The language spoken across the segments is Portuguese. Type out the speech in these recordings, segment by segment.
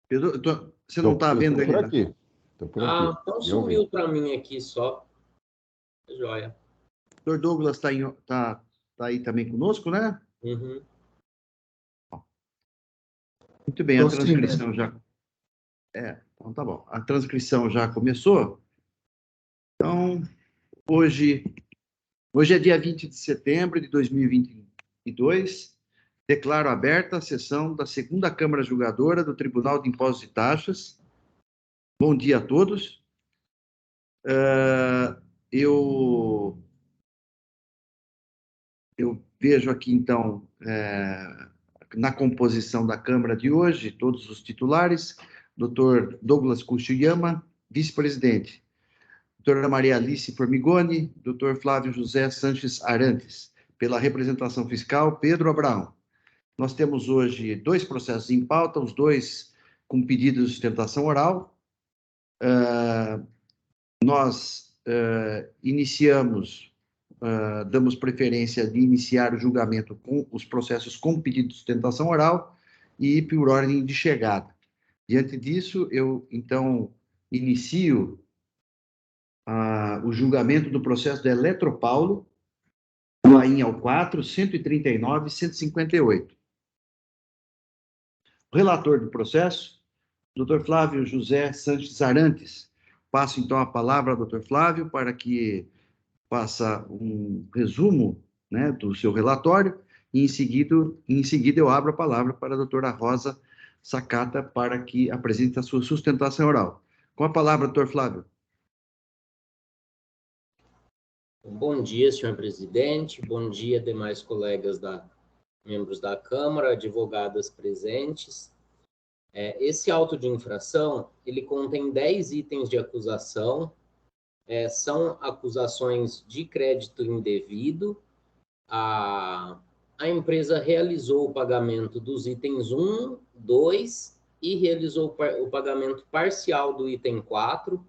Pedro, você não está vendo ele, por né? aqui. Estou por aqui. Então sumiu para mim aqui só. Joia. O Dr. Douglas está aí também conosco, né? Uhum. Muito bem, a transcrição já... então tá bom. A transcrição já começou. Então, hoje é dia 20 de setembro de 2022. Declaro aberta a sessão da segunda Câmara Julgadora do Tribunal de Impostos e Taxas. Bom dia a todos. Eu vejo aqui, então, na composição da Câmara de hoje, todos os titulares: Dr. Douglas Kuchiyama, vice-presidente; doutora Maria Alice Formigoni, Dr. Flávio José Sanches Arantes; pela representação fiscal, Pedro Abraão. Nós temos hoje 2 processos em pauta, os 2 com pedido de sustentação oral. Nós damos preferência de iniciar o julgamento com os processos com pedido de sustentação oral e por ordem de chegada. Diante disso, eu, então, inicio o julgamento do processo da Eletropaulo, do AIN ao 4, 139 e 158. O relator do processo, Dr. Flávio José Sanches Arantes. Passo, então, a palavra ao Dr. Flávio para que faça um resumo, né, do seu relatório, e em seguida eu abro a palavra para a doutora Rosa Sakata para que apresente a sua sustentação oral. Com a palavra, doutor Flávio. Bom dia, senhor presidente. Bom dia, demais colegas membros da Câmara, advogadas presentes. Esse auto de infração, ele contém 10 itens de acusação. São acusações de crédito indevido. A empresa realizou o pagamento dos itens 1, 2 e realizou o pagamento parcial do item 4.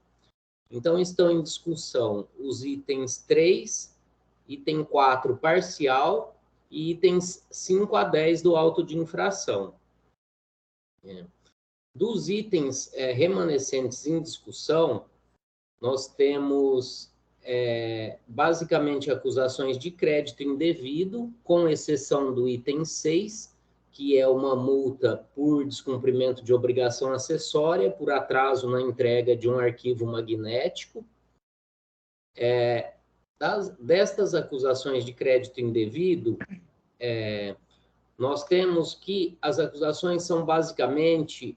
Então, estão em discussão os itens 3, item 4 parcial e itens 5 a 10 do auto de infração. Dos itens remanescentes em discussão, nós temos basicamente acusações de crédito indevido, com exceção do item 6, que é uma multa por descumprimento de obrigação acessória, por atraso na entrega de um arquivo magnético. Destas acusações de crédito indevido, nós temos que as acusações são basicamente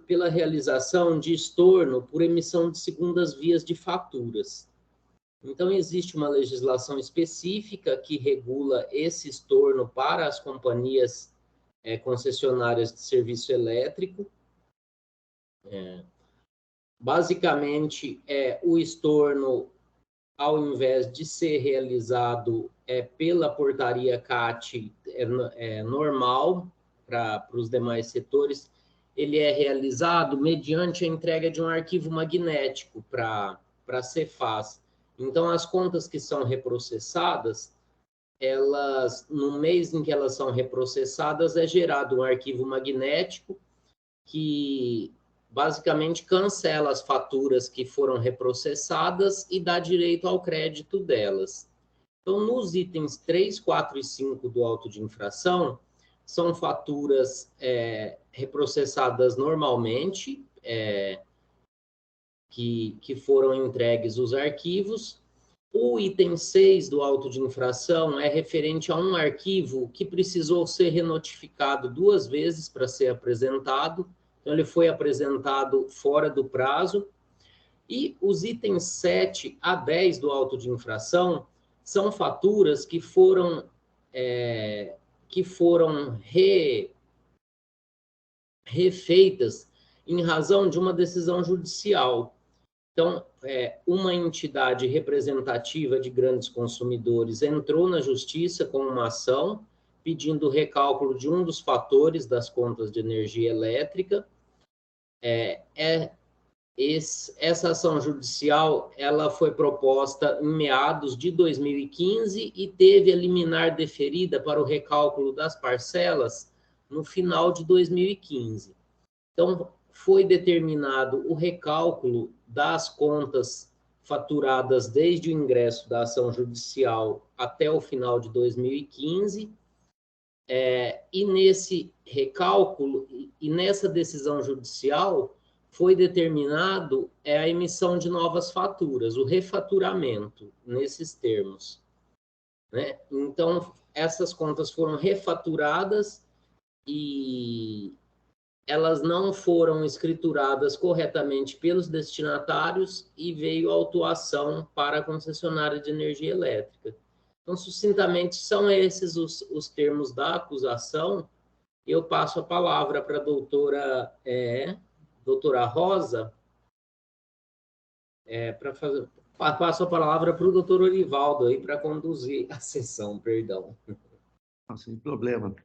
pela realização de estorno por emissão de segundas vias de faturas. Então, existe uma legislação específica que regula esse estorno para as companhias concessionárias de serviço elétrico. Basicamente, o estorno, ao invés de ser realizado pela portaria CAT normal para os demais setores, ele é realizado mediante a entrega de um arquivo magnético para a Cefaz. Então, as contas que são reprocessadas, no mês em que elas são reprocessadas, é gerado um arquivo magnético que basicamente cancela as faturas que foram reprocessadas e dá direito ao crédito delas. Então, nos itens 3, 4 e 5 do auto de infração, são faturas reprocessadas normalmente, que foram entregues os arquivos. O item 6 do auto de infração é referente a um arquivo que precisou ser renotificado 2 vezes para ser apresentado. Então, ele foi apresentado fora do prazo. E os itens 7 a 10 do auto de infração são faturas que foram refeitas em razão de uma decisão judicial. Então, uma entidade representativa de grandes consumidores entrou na justiça com uma ação pedindo o recálculo de um dos fatores das contas de energia elétrica. Essa ação judicial ela foi proposta em meados de 2015 e teve a liminar deferida para o recálculo das parcelas no final de 2015. Então, foi determinado o recálculo das contas faturadas desde o ingresso da ação judicial até o final de 2015, e nesse recálculo e nessa decisão judicial foi determinado a emissão de novas faturas, o refaturamento, nesses termos, né? Então, essas contas foram refaturadas e elas não foram escrituradas corretamente pelos destinatários e veio a autuação para a concessionária de energia elétrica. Então, sucintamente, são esses os termos da acusação. Eu passo a palavra para a doutora Rosa, passo a palavra para o doutor Orivaldo aí para conduzir a sessão, perdão. Sem problema.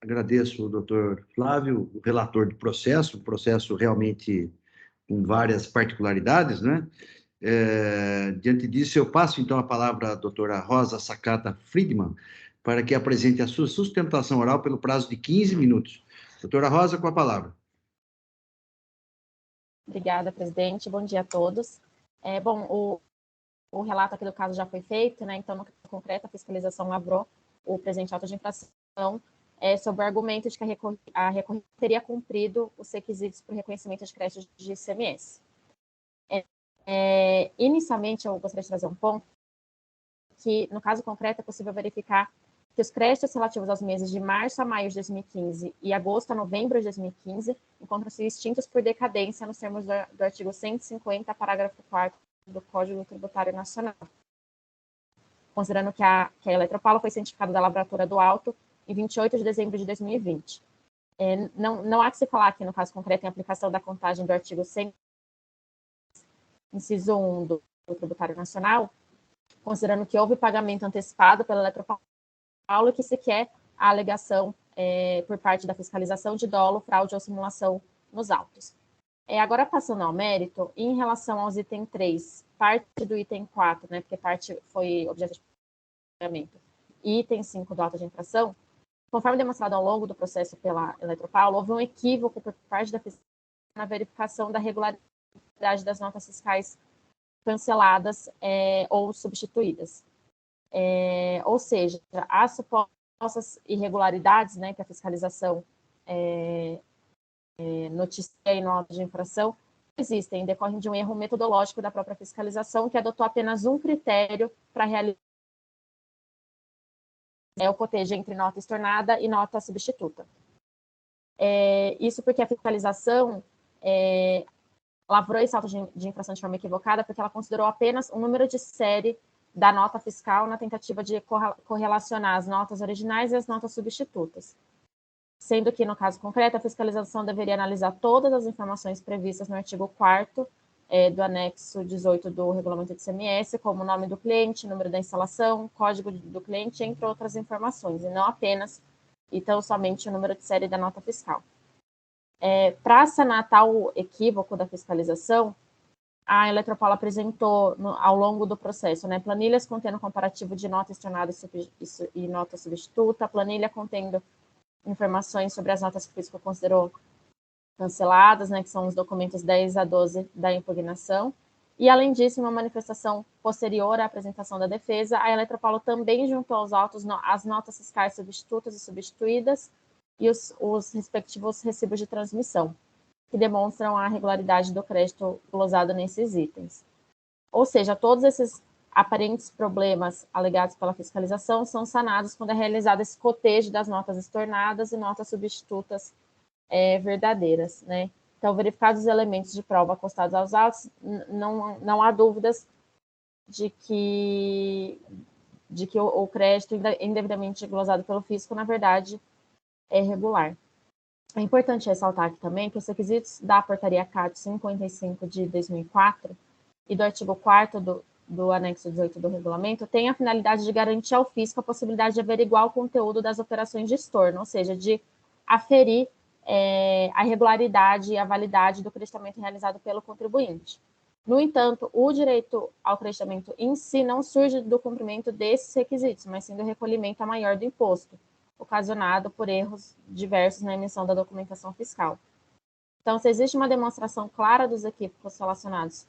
Agradeço o doutor Flávio, o relator do processo, o processo realmente com várias particularidades, né? Diante disso, eu passo então a palavra à doutora Rosa Sakata Friedman, para que apresente a sua sustentação oral pelo prazo de 15 minutos. Doutora Rosa, com a palavra. Obrigada, presidente. Bom dia a todos. Bom, o relato aqui do caso já foi feito, né? Então, no caso concreto, a fiscalização lavrou o presente auto de infração sob o argumento de que a recorrente teria cumprido os requisitos para o reconhecimento de créditos de ICMS. Inicialmente, eu gostaria de trazer um ponto que, no caso concreto, é possível verificar que os créditos relativos aos meses de março a maio de 2015 e agosto a novembro de 2015 encontram-se extintos por decadência nos termos do artigo 150, parágrafo 4º do Código Tributário Nacional, considerando que a Eletropaulo foi cientificada da lavratura do auto em 28 de dezembro de 2020. Não há que se falar aqui, no caso concreto, em aplicação da contagem do artigo 100, inciso 1 do Tributário Nacional, considerando que houve pagamento antecipado pela Eletropaulo e que sequer a alegação por parte da fiscalização de dolo, fraude ou simulação nos autos. Agora, passando ao mérito, em relação aos item 3, parte do item 4, né, porque parte foi objeto de pagamento, e item 5 do auto de infração, conforme demonstrado ao longo do processo pela Eletropaulo, houve um equívoco por parte da fiscalização na verificação da regularidade das notas fiscais canceladas ou substituídas. Ou seja, as supostas irregularidades, né, que a fiscalização noticia em nota de infração existem, decorrem de um erro metodológico da própria fiscalização, que adotou apenas um critério para realizar o cotejo entre nota estornada e nota substituta. Isso porque a fiscalização lavrou esse auto de infração de forma equivocada, porque ela considerou apenas o número de série da nota fiscal na tentativa de correlacionar as notas originais e as notas substitutas. Sendo que, no caso concreto, a fiscalização deveria analisar todas as informações previstas no artigo 4º do anexo 18 do regulamento de ICMS, como o nome do cliente, número da instalação, código do cliente, entre outras informações, e não apenas e tão somente o número de série da nota fiscal. Para sanar tal equívoco da fiscalização, a Eletropaulo apresentou, ao longo do processo, né, planilhas contendo comparativo de nota estornada e nota substituta, planilha contendo informações sobre as notas que o fisco considerou canceladas, né, que são os documentos 10 a 12 da impugnação, e, além disso, em uma manifestação posterior à apresentação da defesa, a Eletropaulo também juntou aos autos as notas fiscais substitutas e substituídas e os respectivos recibos de transmissão, que demonstram a regularidade do crédito glosado nesses itens. Ou seja, todos esses aparentes problemas alegados pela fiscalização são sanados quando é realizado esse cotejo das notas estornadas e notas substitutas verdadeiras, né? Então, verificados os elementos de prova acostados aos autos, não há dúvidas de que o crédito indevidamente glosado pelo fisco, na verdade, é regular. É importante ressaltar aqui também que os requisitos da portaria CAT 55 de 2004 e do artigo 4º do anexo 18 do regulamento têm a finalidade de garantir ao fisco a possibilidade de averiguar o conteúdo das operações de estorno, ou seja, de aferir a regularidade e a validade do creditamento realizado pelo contribuinte. No entanto, o direito ao creditamento em si não surge do cumprimento desses requisitos, mas sim do recolhimento a maior do imposto, ocasionado por erros diversos na emissão da documentação fiscal. Então, se existe uma demonstração clara dos equívocos relacionados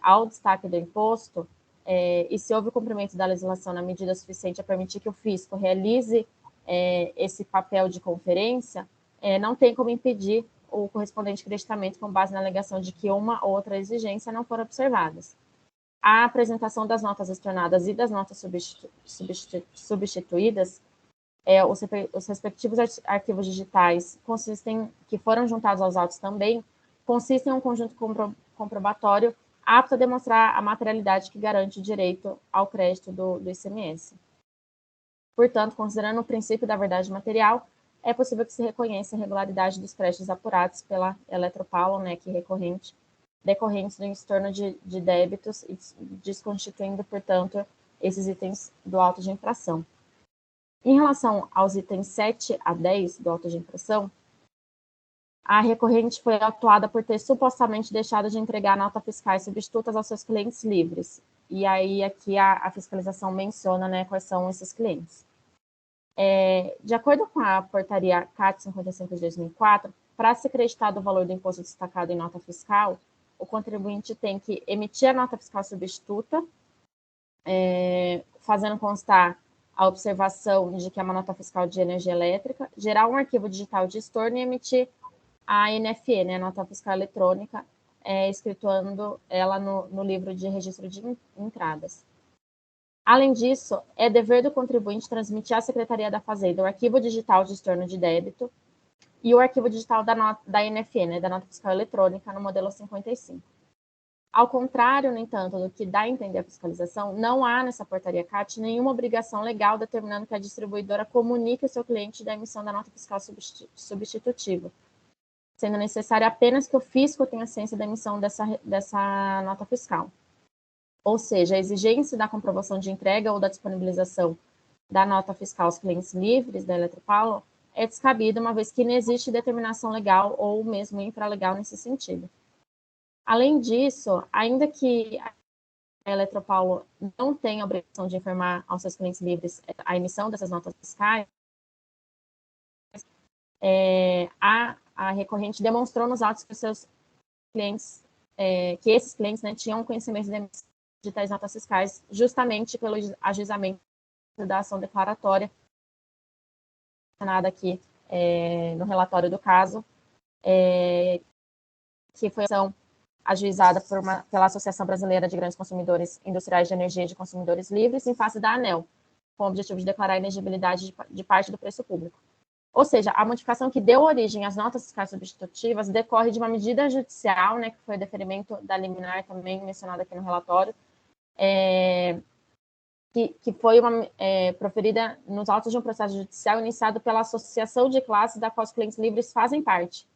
ao destaque do imposto, e se houve cumprimento da legislação na medida suficiente a permitir que o fisco realize esse papel de conferência, não tem como impedir o correspondente creditamento com base na alegação de que uma ou outra exigência não foram observadas. A apresentação das notas externadas e das notas substituídas, os respectivos arquivos digitais que foram juntados aos autos também, consistem em um conjunto comprobatório apto a demonstrar a materialidade que garante o direito ao crédito do ICMS. Portanto, considerando o princípio da verdade material, é possível que se reconheça a irregularidade dos créditos apurados pela Eletropaulo, decorrentes do estorno de débitos e desconstituindo, portanto, esses itens do auto de infração. Em relação aos itens 7 a 10 do auto de infração, a recorrente foi autuada por ter supostamente deixado de entregar notas fiscais substitutas aos seus clientes livres. E aí, aqui a fiscalização menciona, quais são esses clientes. De acordo com a portaria CAT 55 de 2004, para se creditar do valor do imposto destacado em nota fiscal, o contribuinte tem que emitir a nota fiscal substituta, fazendo constar a observação de que é uma nota fiscal de energia elétrica, gerar um arquivo digital de estorno e emitir a NFE, a nota fiscal eletrônica, escrituando ela no livro de registro de entradas. Além disso, é dever do contribuinte transmitir à Secretaria da Fazenda o arquivo digital de estorno de débito e o arquivo digital da NFE, da nota fiscal eletrônica, no modelo 55. Ao contrário, no entanto, do que dá a entender a fiscalização, não há nessa portaria CAT nenhuma obrigação legal determinando que a distribuidora comunique o seu cliente da emissão da nota fiscal substitutiva, sendo necessário apenas que o fisco tenha ciência da emissão dessa nota fiscal. Ou seja, a exigência da comprovação de entrega ou da disponibilização da nota fiscal aos clientes livres da Eletropaulo é descabida, uma vez que não existe determinação legal ou mesmo infralegal nesse sentido. Além disso, ainda que a Eletropaulo não tenha a obrigação de informar aos seus clientes livres a emissão dessas notas fiscais, a recorrente demonstrou nos autos que os seus clientes, que esses clientes tinham conhecimento da emissão de tais notas fiscais, justamente pelo ajuizamento da ação declaratória, mencionada aqui no relatório do caso, que foi a ação ajuizada pela Associação Brasileira de Grandes Consumidores Industriais de Energia e de Consumidores Livres, em face da ANEEL, com o objetivo de declarar a inegibilidade de parte do preço público. Ou seja, a modificação que deu origem às notas fiscais substitutivas decorre de uma medida judicial, que foi o deferimento da liminar, também mencionada aqui no relatório, que foi proferida nos autos de um processo judicial iniciado pela associação de classes da qual os clientes livres fazem parte.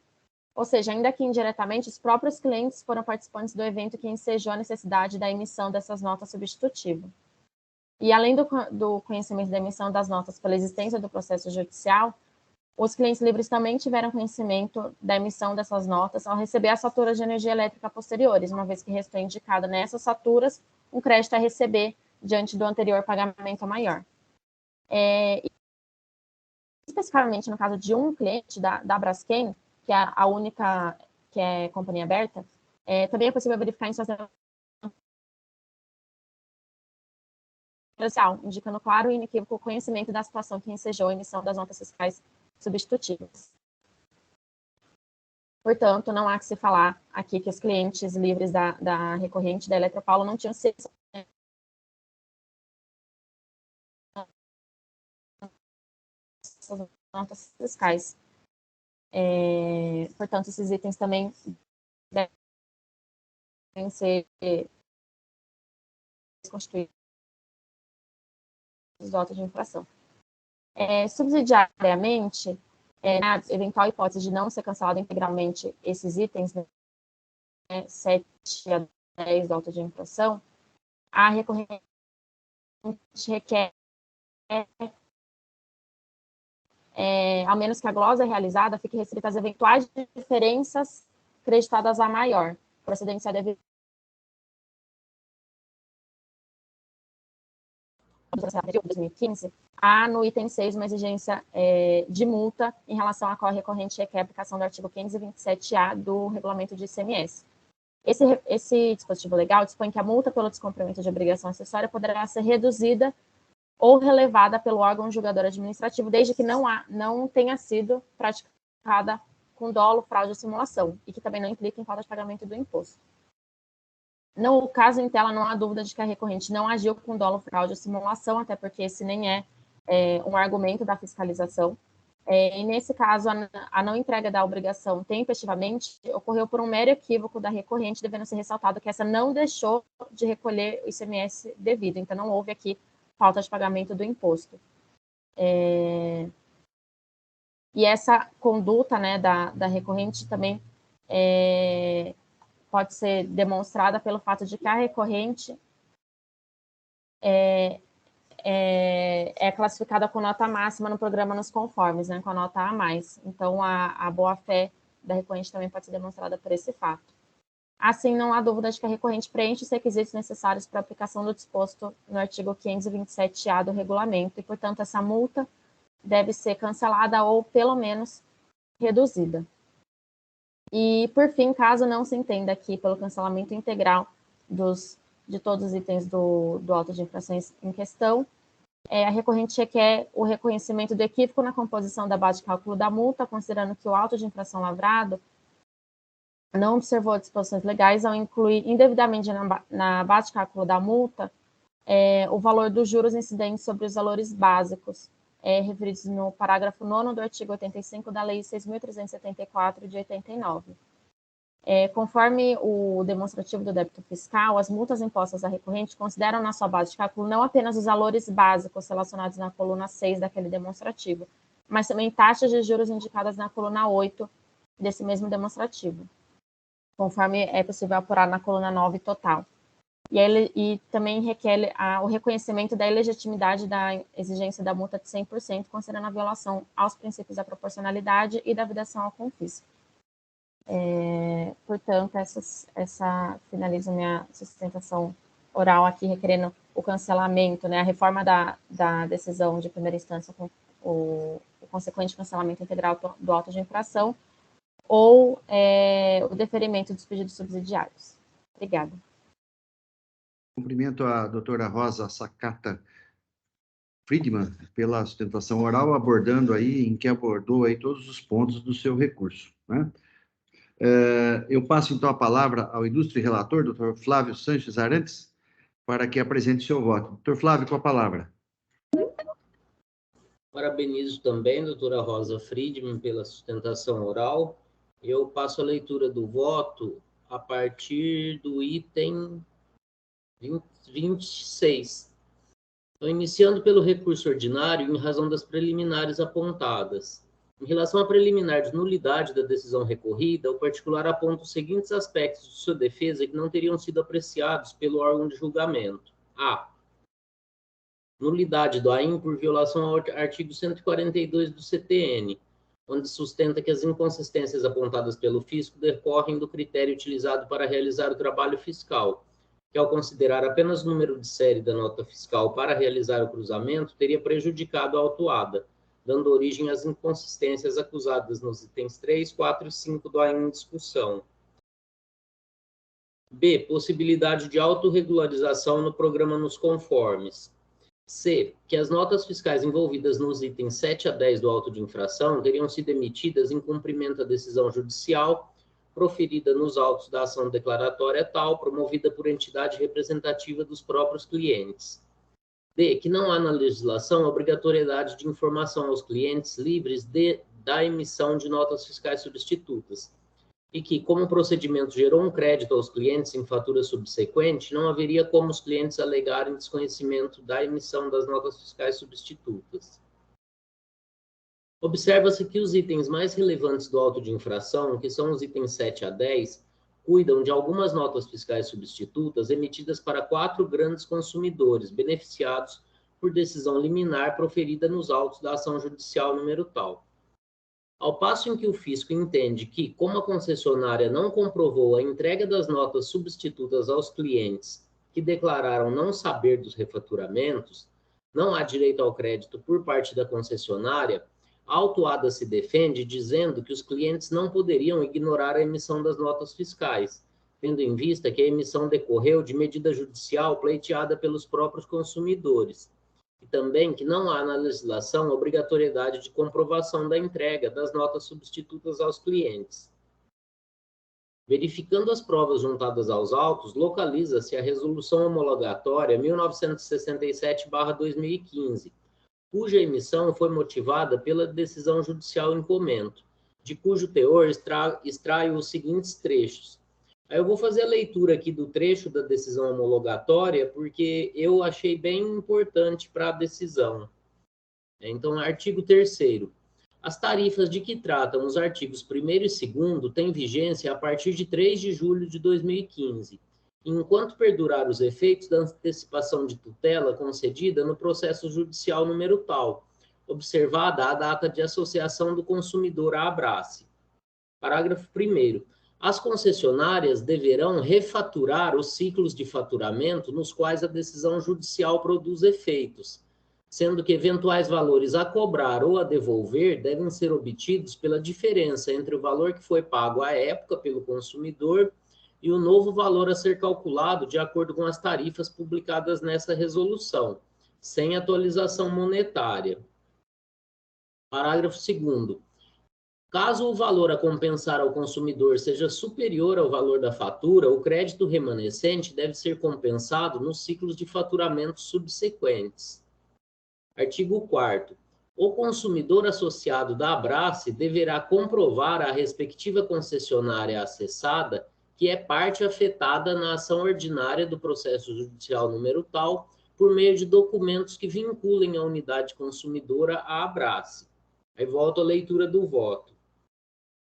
Ou seja, ainda que indiretamente, os próprios clientes foram participantes do evento que ensejou a necessidade da emissão dessas notas substitutivas. E além do conhecimento da emissão das notas pela existência do processo judicial, os clientes livres também tiveram conhecimento da emissão dessas notas ao receber as faturas de energia elétrica posteriores, uma vez que restou indicado nessas faturas um crédito a receber diante do anterior pagamento maior. Especificamente no caso de um cliente da Braskem, que é a única que é companhia aberta, também é possível verificar em sua indicando claro e inequívoco o conhecimento da situação que ensejou a emissão das notas fiscais substitutivas. Portanto, não há que se falar aqui que os clientes livres da recorrente da Eletropaulo não tinham sido notas fiscais. Portanto, esses itens também devem ser constituídos do auto de infração. Subsidiariamente, na eventual hipótese de não ser cancelado integralmente esses itens, 7 a 10 do auto de infração, a recorrente requer, ao menos que a glosa realizada fique restrita às eventuais diferenças creditadas a maior, procedência deve de 2015, há no item 6 uma exigência de multa em relação à qual a recorrente requer a aplicação do artigo 527-A do regulamento de ICMS. Esse dispositivo legal dispõe que a multa pelo descumprimento de obrigação acessória poderá ser reduzida ou relevada pelo órgão julgador administrativo, desde que não tenha sido praticada com dolo, fraude ou simulação, e que também não implica em falta de pagamento do imposto. No caso em tela, não há dúvida de que a recorrente não agiu com dolo, fraude ou simulação, até porque esse nem é um argumento da fiscalização. E nesse caso, a não entrega da obrigação tempestivamente ocorreu por um mero equívoco da recorrente, devendo ser ressaltado que essa não deixou de recolher o ICMS devido, então não houve aqui falta de pagamento do imposto. E essa conduta, né, da recorrente também pode ser demonstrada pelo fato de que a recorrente é classificada com nota máxima no programa nos conformes, né, com a nota A+. Então, a boa-fé da recorrente também pode ser demonstrada por esse fato. Assim, não há dúvida de que a recorrente preenche os requisitos necessários para a aplicação do disposto no artigo 527-A do regulamento e, portanto, essa multa deve ser cancelada ou, pelo menos, reduzida. E, por fim, caso não se entenda aqui pelo cancelamento integral de todos os itens do auto de infrações em questão, a recorrente requer o reconhecimento do equívoco na composição da base de cálculo da multa, considerando que o auto de infração lavrado não observou disposições legais ao incluir indevidamente na base de cálculo da multa o valor dos juros incidentes sobre os valores básicos, referidos no parágrafo 9º do artigo 85 da Lei 6.374, de 89. Conforme o demonstrativo do débito fiscal, as multas impostas à recorrente consideram na sua base de cálculo não apenas os valores básicos relacionados na coluna 6 daquele demonstrativo, mas também taxas de juros indicadas na coluna 8 desse mesmo demonstrativo, conforme é possível apurar na coluna 9 total. E também requer o reconhecimento da ilegitimidade da exigência da multa de 100%, considerando a violação aos princípios da proporcionalidade e da vedação ao confisco. Portanto, finalizo minha sustentação oral aqui, requerendo o cancelamento, né, a reforma da decisão de primeira instância com o consequente cancelamento integral do auto de infração ou o deferimento dos pedidos subsidiários. Obrigada. Cumprimento a doutora Rosa Sakata Friedman pela sustentação oral, abordou aí todos os pontos do seu recurso, né? Eu passo, então, a palavra ao ilustre relator, doutor Flávio Sanches Arantes, para que apresente seu voto. Doutor Flávio, com a palavra. Parabenizo também a doutora Rosa Friedman pela sustentação oral. Eu passo a leitura do voto a partir do item 26. Então, iniciando pelo recurso ordinário, em razão das preliminares apontadas. Em relação à preliminar de nulidade da decisão recorrida, o particular aponta os seguintes aspectos de sua defesa que não teriam sido apreciados pelo órgão de julgamento. A. Nulidade do AIM por violação ao artigo 142 do CTN, onde sustenta que as inconsistências apontadas pelo fisco decorrem do critério utilizado para realizar o trabalho fiscal, que ao considerar apenas o número de série da nota fiscal para realizar o cruzamento, teria prejudicado a autuada, dando origem às inconsistências acusadas nos itens 3, 4 e 5 do AIM em discussão. B. Possibilidade de autorregularização no programa nos conformes. C. Que as notas fiscais envolvidas nos itens 7 a 10 do auto de infração teriam sido emitidas em cumprimento da decisão judicial proferida nos autos da ação declaratória tal, promovida por entidade representativa dos próprios clientes. D. Que não há na legislação obrigatoriedade de informação aos clientes livres da emissão de notas fiscais substitutas, e que, como o procedimento gerou um crédito aos clientes em fatura subsequente, não haveria como os clientes alegarem desconhecimento da emissão das notas fiscais substitutas. Observa-se que os itens mais relevantes do auto de infração, que são os itens 7 a 10, cuidam de algumas notas fiscais substitutas emitidas para 4 grandes consumidores, beneficiados por decisão liminar proferida nos autos da ação judicial número tal. Ao passo em que o fisco entende que, como a concessionária não comprovou a entrega das notas substitutas aos clientes que declararam não saber dos refaturamentos, não há direito ao crédito por parte da concessionária, a autuada se defende dizendo que os clientes não poderiam ignorar a emissão das notas fiscais, tendo em vista que a emissão decorreu de medida judicial pleiteada pelos próprios consumidores, e também que não há na legislação obrigatoriedade de comprovação da entrega das notas substitutas aos clientes. Verificando as provas juntadas aos autos, localiza-se a Resolução Homologatória 1967/2015, cuja emissão foi motivada pela decisão judicial em comento, de cujo teor extraio os seguintes trechos. Aí eu vou fazer a leitura aqui do trecho da decisão homologatória, porque eu achei bem importante para a decisão. Então, artigo 3º. As tarifas de que tratam os artigos 1º e 2º têm vigência a partir de 3 de julho de 2015, enquanto perdurar os efeitos da antecipação de tutela concedida no processo judicial número tal, observada a data de associação do consumidor à Abrace. Parágrafo 1º. As concessionárias deverão refaturar os ciclos de faturamento nos quais a decisão judicial produz efeitos, sendo que eventuais valores a cobrar ou a devolver devem ser obtidos pela diferença entre o valor que foi pago à época pelo consumidor e o novo valor a ser calculado de acordo com as tarifas publicadas nessa resolução, sem atualização monetária. Parágrafo 2º. Caso o valor a compensar ao consumidor seja superior ao valor da fatura, o crédito remanescente deve ser compensado nos ciclos de faturamento subsequentes. Artigo 4º. O consumidor associado da Abrace deverá comprovar à respectiva concessionária acessada que é parte afetada na ação ordinária do processo judicial número tal, por meio de documentos que vinculem a unidade consumidora à Abrace. Aí volto à leitura do voto.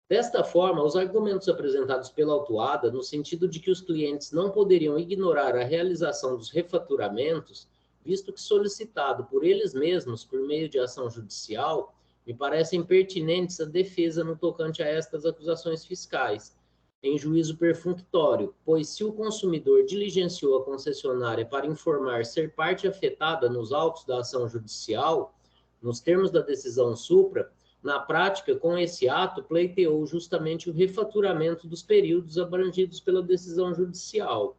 Desta forma, os argumentos apresentados pela autuada, no sentido de que os clientes não poderiam ignorar a realização dos refaturamentos, visto que solicitado por eles mesmos por meio de ação judicial, me parecem pertinentes à defesa no tocante a estas acusações fiscais, em juízo perfunctório, pois se o consumidor diligenciou a concessionária para informar ser parte afetada nos autos da ação judicial, nos termos da decisão supra, na prática, com esse ato, pleiteou justamente o refaturamento dos períodos abrangidos pela decisão judicial.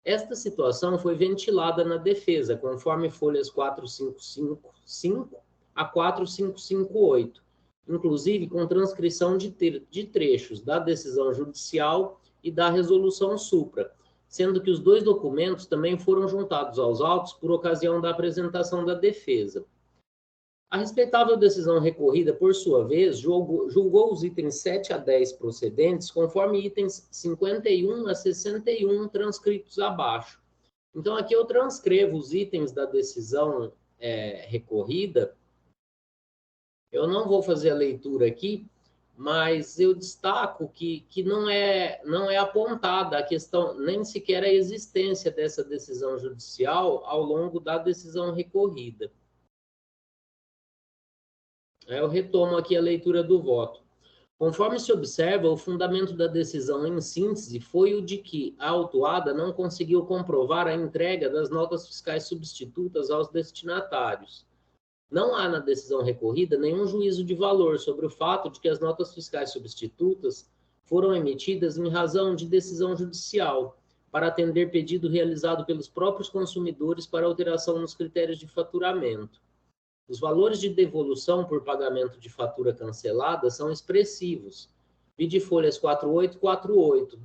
Esta situação foi ventilada na defesa, conforme folhas 4555 a 4558, inclusive com transcrição de trechos da decisão judicial e da resolução supra, sendo que os dois documentos também foram juntados aos autos por ocasião da apresentação da defesa. A respeitável decisão recorrida, por sua vez, julgou os itens 7 a 10 procedentes, conforme itens 51 a 61 transcritos abaixo. Então, aqui eu transcrevo os itens da decisão recorrida. Eu não vou fazer a leitura aqui, mas eu destaco que não é apontada a questão, nem sequer a existência dessa decisão judicial ao longo da decisão recorrida. Eu retomo aqui a leitura do voto. Conforme se observa, o fundamento da decisão, em síntese, foi o de que a autuada não conseguiu comprovar a entrega das notas fiscais substitutas aos destinatários. Não há na decisão recorrida nenhum juízo de valor sobre o fato de que as notas fiscais substitutas foram emitidas em razão de decisão judicial, para atender pedido realizado pelos próprios consumidores para alteração nos critérios de faturamento. Os valores de devolução por pagamento de fatura cancelada são expressivos. Vide folhas 48 e 48,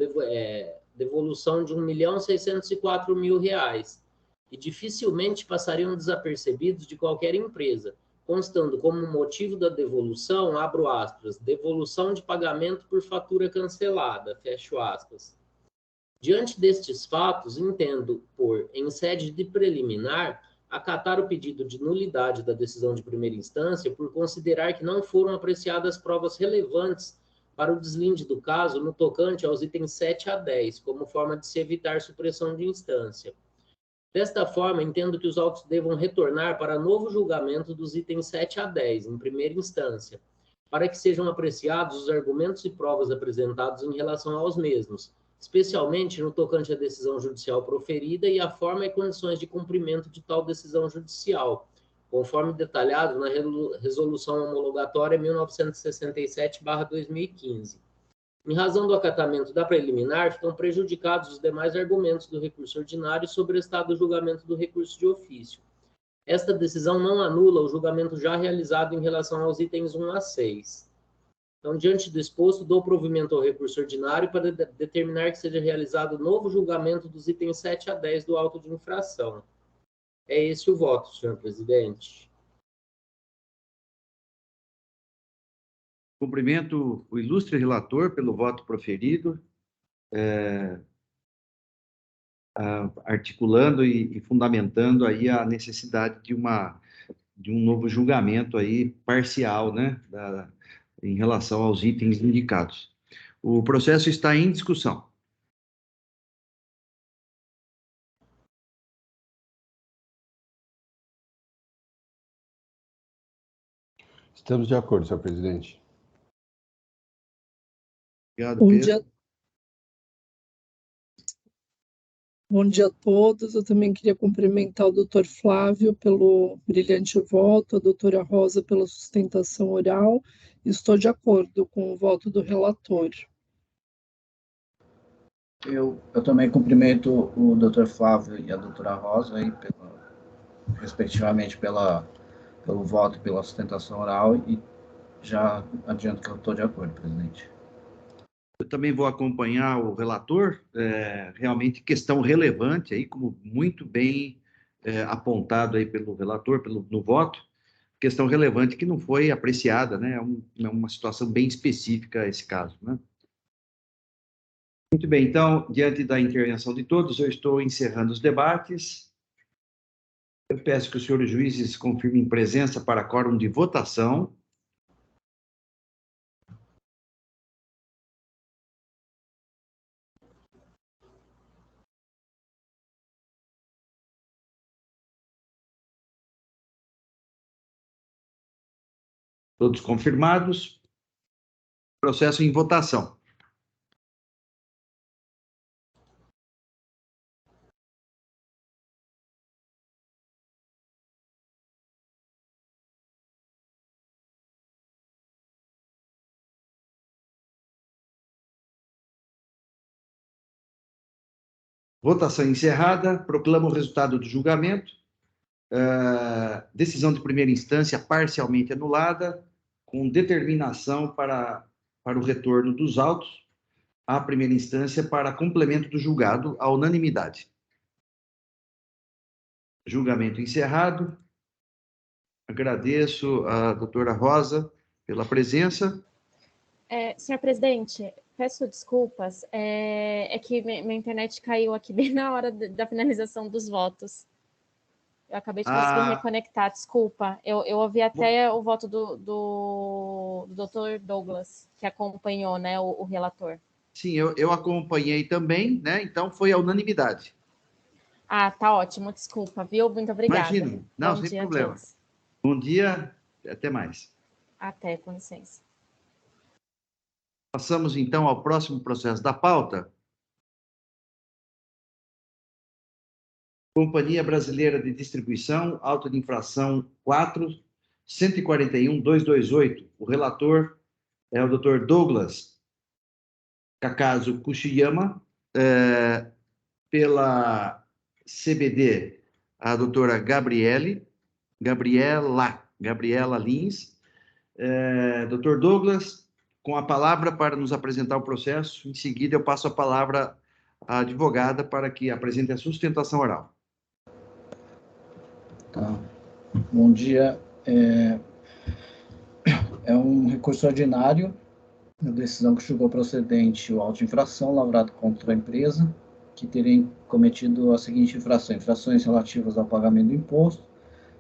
devolução de R$ 1.604.000, e dificilmente passariam desapercebidos de qualquer empresa, constando como motivo da devolução, abro aspas, devolução de pagamento por fatura cancelada, fecho aspas. Diante destes fatos, entendo por, em sede de preliminar, acatar o pedido de nulidade da decisão de primeira instância por considerar que não foram apreciadas provas relevantes para o deslinde do caso no tocante aos itens 7 a 10, como forma de se evitar supressão de instância. Desta forma, entendo que os autos devam retornar para novo julgamento dos itens 7 a 10, em primeira instância, para que sejam apreciados os argumentos e provas apresentados em relação aos mesmos, especialmente no tocante à decisão judicial proferida e a forma e condições de cumprimento de tal decisão judicial, conforme detalhado na Resolução Homologatória 1967/2015. Em razão do acatamento da preliminar, ficam prejudicados os demais argumentos do recurso ordinário sobre o estado do julgamento do recurso de ofício. Esta decisão não anula o julgamento já realizado em relação aos itens 1 a 6. Então, diante do exposto, dou provimento ao recurso ordinário para determinar que seja realizado novo julgamento dos itens 7 a 10 do auto de infração. É esse o voto, senhor presidente. Cumprimento o ilustre relator pelo voto proferido, articulando e fundamentando aí a necessidade de um novo julgamento aí parcial, né, em relação aos itens indicados. O processo está em discussão. Estamos de acordo, senhor presidente. Obrigado, Bom Pedro. dia. Bom dia a todos. Eu também queria cumprimentar o doutor Flávio pelo brilhante voto, a doutora Rosa pela sustentação oral. Estou de acordo com o voto do relator. Eu também cumprimento o doutor Flávio e a doutora Rosa, aí, respectivamente pelo voto e pela sustentação oral, e já adianto que eu estou de acordo, presidente. Eu também vou acompanhar o relator, realmente questão relevante, aí, como muito bem apontado aí pelo relator, no voto, questão relevante que não foi apreciada, né? É uma situação bem específica esse caso, né? Muito bem, então, diante da intervenção de todos, eu estou encerrando os debates. Eu peço que os senhores juízes confirmem presença para quórum de votação. Todos confirmados. Processo em votação. Votação encerrada. Proclamo o resultado do julgamento. Decisão de primeira instância parcialmente anulada, com determinação para o retorno dos autos à primeira instância para complemento do julgado à unanimidade. Julgamento encerrado. Agradeço à doutora Rosa pela presença. Senhor presidente, peço desculpas, é que minha internet caiu aqui bem na hora da finalização dos votos. Eu acabei de conseguir reconectar, desculpa. Eu ouvi até o voto do Dr. Douglas, que acompanhou, né, o relator. Sim, eu acompanhei também, né? Então foi a unanimidade. Ah, tá ótimo, desculpa, viu? Muito obrigada. Imagina, não, sem problema. Bom dia, até mais. Até, com licença. Passamos então ao próximo processo da pauta. Companhia Brasileira de Distribuição, auto de infração 4.141.228. O relator é o Dr. Douglas Kakazu Kuchiyama, pela CBD, a doutora Gabriela Lins. Dr. Douglas, com a palavra para nos apresentar o processo. Em seguida, eu passo a palavra à advogada para que apresente a sustentação oral. Tá. Bom dia. É um recurso ordinário, a decisão que julgou procedente o auto de infração lavrado contra a empresa, que teria cometido a seguinte infração: infrações relativas ao pagamento do imposto,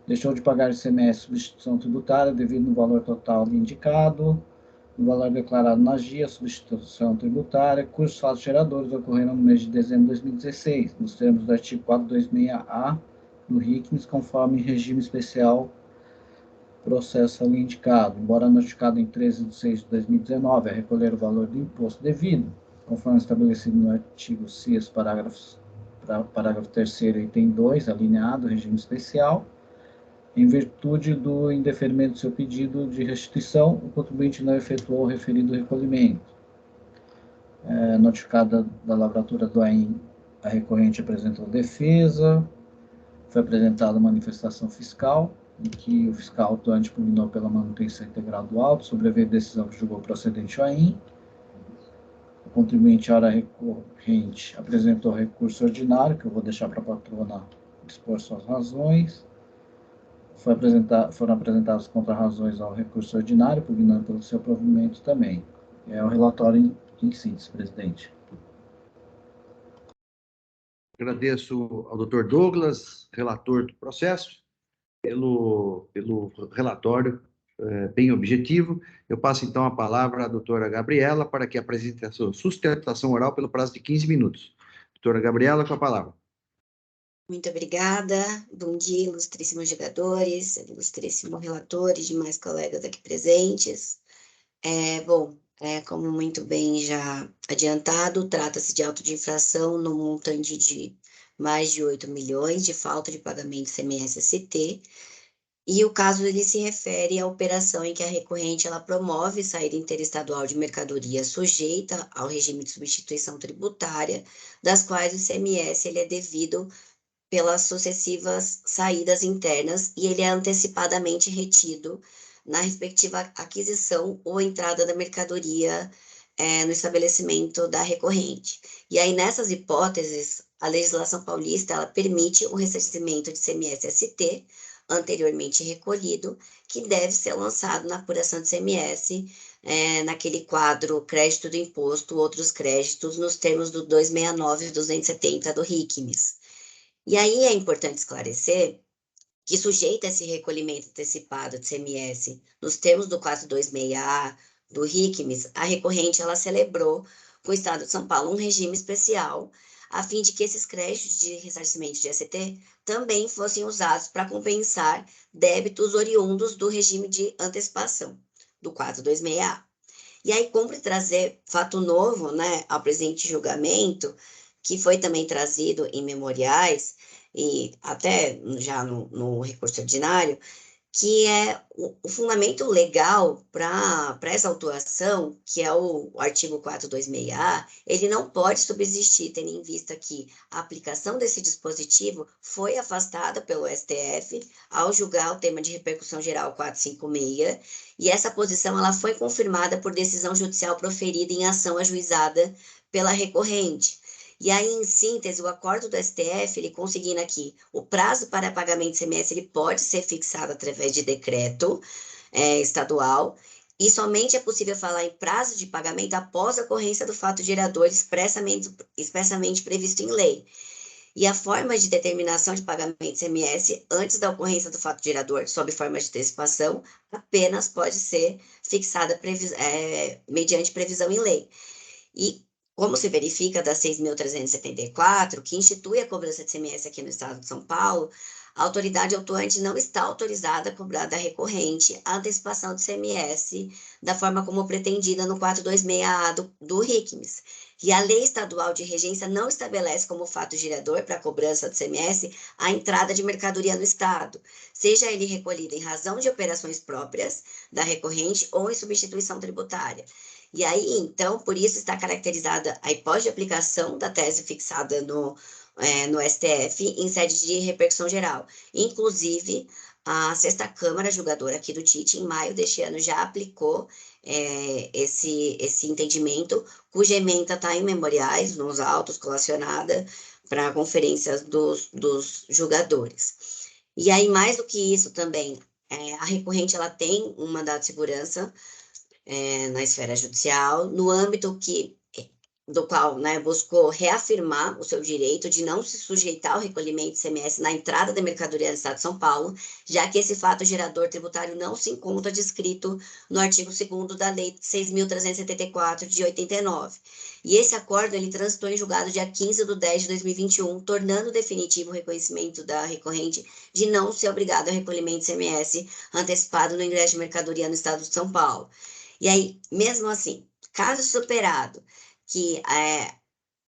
deixou de pagar ICMS substituição tributária devido no valor total indicado, no valor declarado na GIA, substituição tributária, cujos fatos geradores ocorreram no mês de dezembro de 2016, nos termos do artigo 426-A do RICMES, conforme regime especial processo ali indicado, embora notificado em 13 de 6 de 2019 a recolher o valor do imposto devido. conforme estabelecido no artigo 6º, parágrafo 3º, item 2, alineado, regime especial. Em virtude do indeferimento do seu pedido de restituição, o contribuinte não efetuou o referido recolhimento. Notificada da lavratura do AIM, a recorrente apresentou defesa, foi apresentada manifestação fiscal, em que o fiscal atuante pugnou pela manutenção integral do auto, sobreveio decisão que julgou procedente o AIM. O contribuinte, hora recorrente, apresentou recurso ordinário, que eu vou deixar para a patrona expor suas razões. Foram apresentadas contra-razões ao recurso ordinário, pugnando pelo seu provimento também. É o relatório em síntese, presidente. Agradeço ao doutor Douglas, relator do processo, pelo relatório bem objetivo. Eu passo, então, a palavra à doutora Gabriela para que apresente a sua sustentação oral pelo prazo de 15 minutos. Doutora Gabriela, com a palavra. Muito obrigada. Bom dia, ilustríssimos jogadores, ilustríssimos relatores, demais colegas aqui presentes. Como muito bem já adiantado, trata-se de auto de infração no montante de mais de 8 milhões de falta de pagamento CMS-ST, e o caso ele se refere à operação em que a recorrente ela promove saída interestadual de mercadoria sujeita ao regime de substituição tributária, das quais o ICMS ele é devido pelas sucessivas saídas internas e ele é antecipadamente retido na respectiva aquisição ou entrada da mercadoria no estabelecimento da recorrente. E aí, nessas hipóteses, a legislação paulista ela permite o ressarcimento de CMS-ST anteriormente recolhido, que deve ser lançado na apuração de CMS, naquele quadro crédito do imposto, outros créditos, nos termos do 269 e 270 do RICMES. E aí é importante esclarecer que, sujeito a esse recolhimento antecipado de CMS, nos termos do 426A do RICMES, a recorrente ela celebrou com o Estado de São Paulo um regime especial, a fim de que esses créditos de ressarcimento de ST também fossem usados para compensar débitos oriundos do regime de antecipação, do 426A. E aí cumpre trazer fato novo, ao presente julgamento, que foi também trazido em memoriais, e até já no recurso ordinário, que é o fundamento legal para essa autuação, que é o artigo 426A, ele não pode subsistir, tendo em vista que a aplicação desse dispositivo foi afastada pelo STF ao julgar o tema de repercussão geral 456, e essa posição ela foi confirmada por decisão judicial proferida em ação ajuizada pela recorrente. E aí, em síntese, o acordo do STF, ele conseguindo aqui, o prazo para pagamento de ICMS, ele pode ser fixado através de decreto estadual, e somente é possível falar em prazo de pagamento após a ocorrência do fato gerador expressamente previsto em lei. E a forma de determinação de pagamento de ICMS antes da ocorrência do fato gerador, sob forma de antecipação, apenas pode ser fixada mediante previsão em lei. E como se verifica da 6.374, que institui a cobrança de ICMS aqui no Estado de São Paulo, a autoridade autuante não está autorizada a cobrar da recorrente a antecipação de ICMS da forma como pretendida no 426A do RICMES. E a lei estadual de regência não estabelece como fato gerador para a cobrança do ICMS a entrada de mercadoria no Estado, seja ele recolhido em razão de operações próprias da recorrente ou em substituição tributária. E aí, então, por isso está caracterizada a hipótese de aplicação da tese fixada no STF em sede de repercussão geral. Inclusive, a 6ª Câmara Julgadora aqui do TIT, em maio deste ano, já aplicou esse entendimento, cuja ementa está em memoriais, nos autos, colacionada para conferências dos julgadores. E aí, mais do que isso também, a recorrente ela tem um mandato de segurança na esfera judicial, no âmbito do qual buscou reafirmar o seu direito de não se sujeitar ao recolhimento de ICMS na entrada da mercadoria no Estado de São Paulo, já que esse fato gerador tributário não se encontra descrito no artigo 2º da Lei 6.374 de 89. E esse acordo ele transitou em julgado dia 15/10/2021, tornando definitivo o reconhecimento da recorrente de não ser obrigado ao recolhimento de ICMS antecipado no ingresso de mercadoria no Estado de São Paulo. E aí, mesmo assim, caso superado que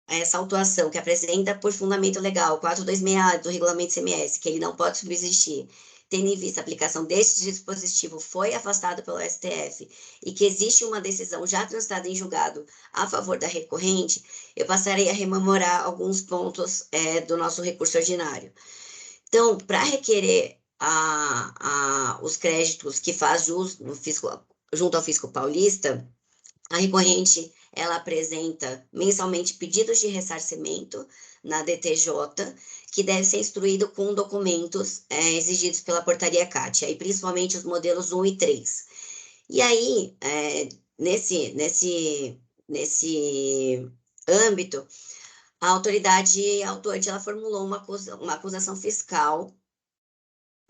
essa autuação que apresenta por fundamento legal 426A do regulamento CMS, que ele não pode subsistir, tendo em vista a aplicação deste dispositivo, foi afastado pelo STF e que existe uma decisão já transitada em julgado a favor da recorrente, eu passarei a rememorar alguns pontos do nosso recurso ordinário. Então, para requerer os créditos que faz jus junto ao fisco paulista, a recorrente ela apresenta mensalmente pedidos de ressarcimento na DTJ, que deve ser instruído com documentos exigidos pela portaria CAT, aí principalmente os modelos 1 e 3. E aí, nesse âmbito, a autoridade autuante ela formulou uma acusação fiscal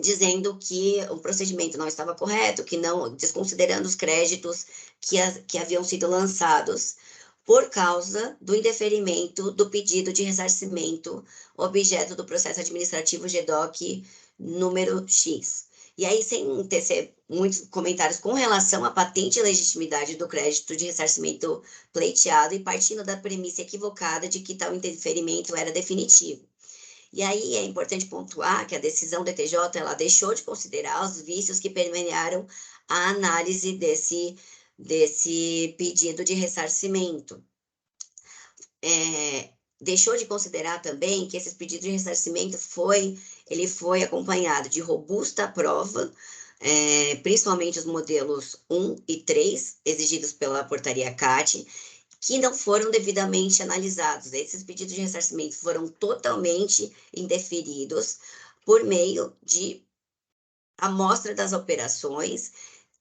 dizendo que o procedimento não estava correto, que não, desconsiderando os créditos que haviam sido lançados por causa do indeferimento do pedido de ressarcimento objeto do processo administrativo GDOC número X. E aí, sem tecer muitos comentários com relação à patente e legitimidade do crédito de ressarcimento pleiteado e partindo da premissa equivocada de que tal indeferimento era definitivo. E aí é importante pontuar que a decisão do TJ ela deixou de considerar os vícios que permearam a análise desse pedido de ressarcimento. Deixou de considerar também que esse pedido de ressarcimento foi acompanhado de robusta prova, principalmente os modelos 1 e 3, exigidos pela portaria CAT, que não foram devidamente analisados. Esses pedidos de ressarcimento foram totalmente indeferidos por meio de amostra das operações,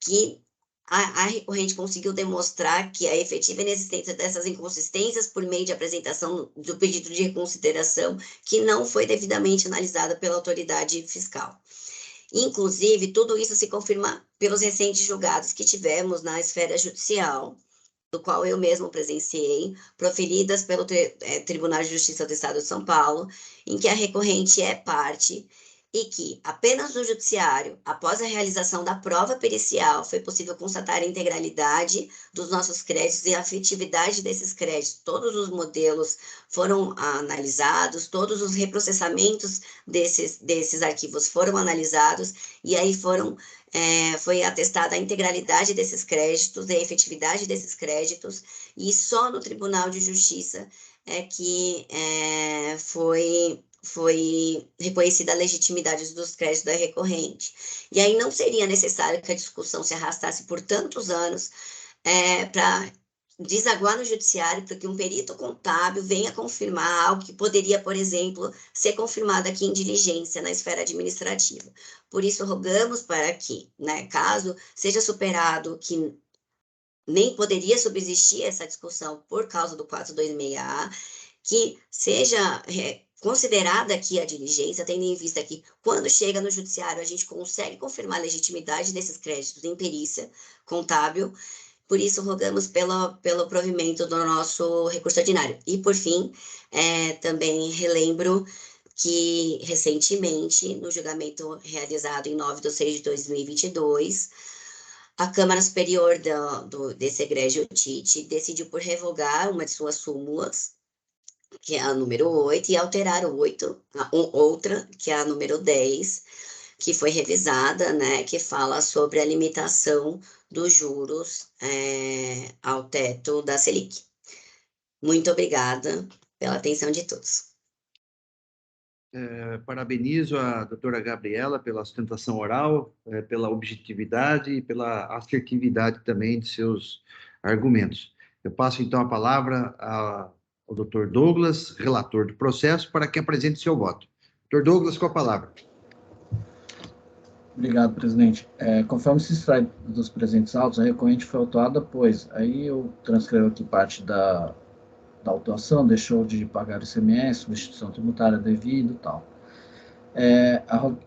que a recorrente conseguiu demonstrar que a efetiva inexistência dessas inconsistências por meio de apresentação do pedido de reconsideração, que não foi devidamente analisada pela autoridade fiscal. Inclusive, tudo isso se confirma pelos recentes julgados que tivemos na esfera judicial, do qual eu mesmo presenciei, proferidas pelo Tribunal de Justiça do Estado de São Paulo, em que a recorrente é parte e que apenas no judiciário, após a realização da prova pericial, foi possível constatar a integralidade dos nossos créditos e a afetividade desses créditos. Todos os modelos foram analisados, todos os reprocessamentos desses arquivos foram analisados, e aí foi atestada a integralidade desses créditos e a efetividade desses créditos, e só no Tribunal de Justiça é que foi reconhecida a legitimidade dos créditos da recorrente. E aí não seria necessário que a discussão se arrastasse por tantos anos para desaguar no judiciário, para que um perito contábil venha confirmar algo que poderia, por exemplo, ser confirmado aqui em diligência na esfera administrativa. Por isso, rogamos para que, caso seja superado que nem poderia subsistir essa discussão por causa do 426A, que seja considerada aqui a diligência, tendo em vista que, quando chega no judiciário, a gente consegue confirmar a legitimidade desses créditos em perícia contábil. Por isso, rogamos pelo provimento do nosso recurso ordinário. E, por fim, também relembro que, recentemente, no julgamento realizado em 9/6/2022, a Câmara Superior desse egrégio TIT decidiu por revogar uma de suas súmulas, que é a número 8, e alterar outra, que é a número 10, que foi revisada, que fala sobre a limitação dos juros ao teto da Selic. Muito obrigada pela atenção de todos. Parabenizo a doutora Gabriela pela sustentação oral, pela objetividade e pela assertividade também de seus argumentos. Eu passo, então, a palavra ao doutor Douglas, relator do processo, para que apresente seu voto. Doutor Douglas, com a palavra. Obrigado, presidente. Conforme se extrai dos presentes autos, a recorrente foi autuada, pois aí eu transcrevo aqui parte da autuação, deixou de pagar o ICMS, substituição tributária devida e tal.